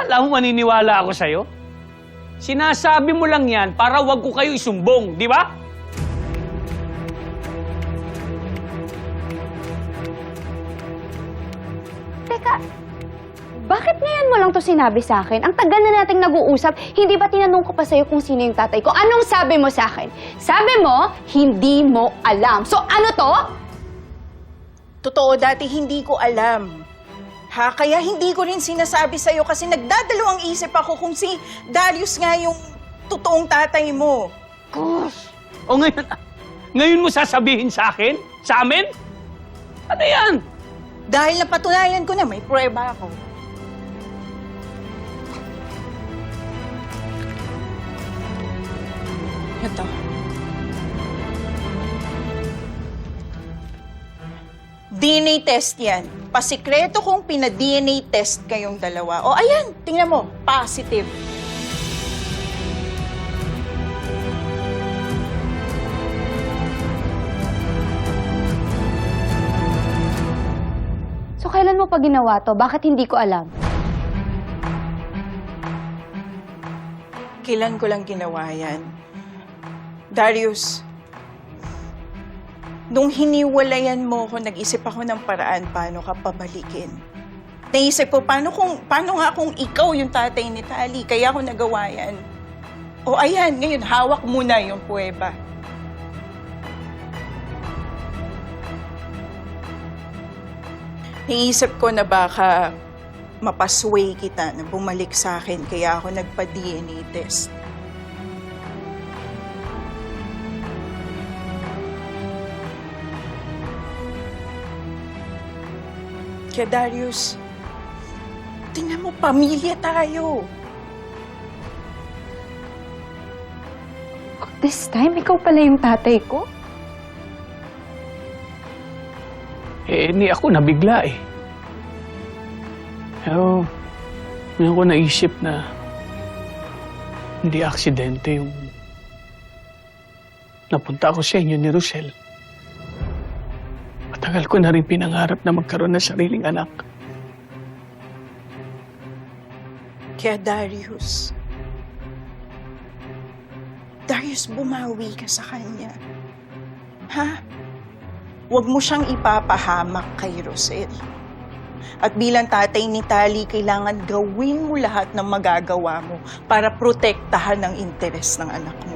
Akala mo maniniwala ako sa'yo? Sinasabi mo lang yan para wag ko kayo isumbong, di ba? Teka, bakit ngayon mo lang to sinabi sa akin? Ang tagal na nating nag-uusap, hindi ba tinanong ko pa sa'yo kung sino yung tatay ko? Anong sabi mo sa akin? Sabi mo, hindi mo alam. So ano to? Totoo, dati hindi ko alam. Kaya hindi ko rin sinasabi sa'yo kasi nagdadalawang isip ako kung si Darius nga yung totoong tatay mo. Gosh! O ngayon mo sasabihin sa akin? Sa amin? Ano yan? Dahil napatunayan ko na may pruweba ako. Ito. DNA test yan. Pasikreto kong pina-DNA test kayong dalawa. O ayan, tingnan mo, positive. So kailan mo pa ginawa to? Bakit hindi ko alam? Kailan ko lang ginawa yan? Darius, nung hiniwalayan mo ko, nag-isip ako ng paraan paano ka pabalikin. Naisip ko, paano nga kung ikaw yung tatay ni Tali, kaya ako nagawa yan. O ayan, ngayon, hawak mo na yung puweba. Naisip ko na baka mapasway kita na bumalik sa akin, kaya ako nagpa-DNA test. Kaya Darius, tingnan mo, pamilya tayo. This time, ikaw pala yung tatay ko? Ni ako nabigla eh. Pero, ngayon ko naisip na hindi aksidente yung napunta ako sa inyo ni Rosel. Matagal ko na rin pinangarap na magkaroon ng sariling anak. Kaya Darius, bumawi ka sa kanya. Ha? Huwag mo siyang ipapahamak kay Rosel. At bilang tatay ni Tali, kailangan gawin mo lahat ng magagawa mo para protektahan ang interes ng anak mo.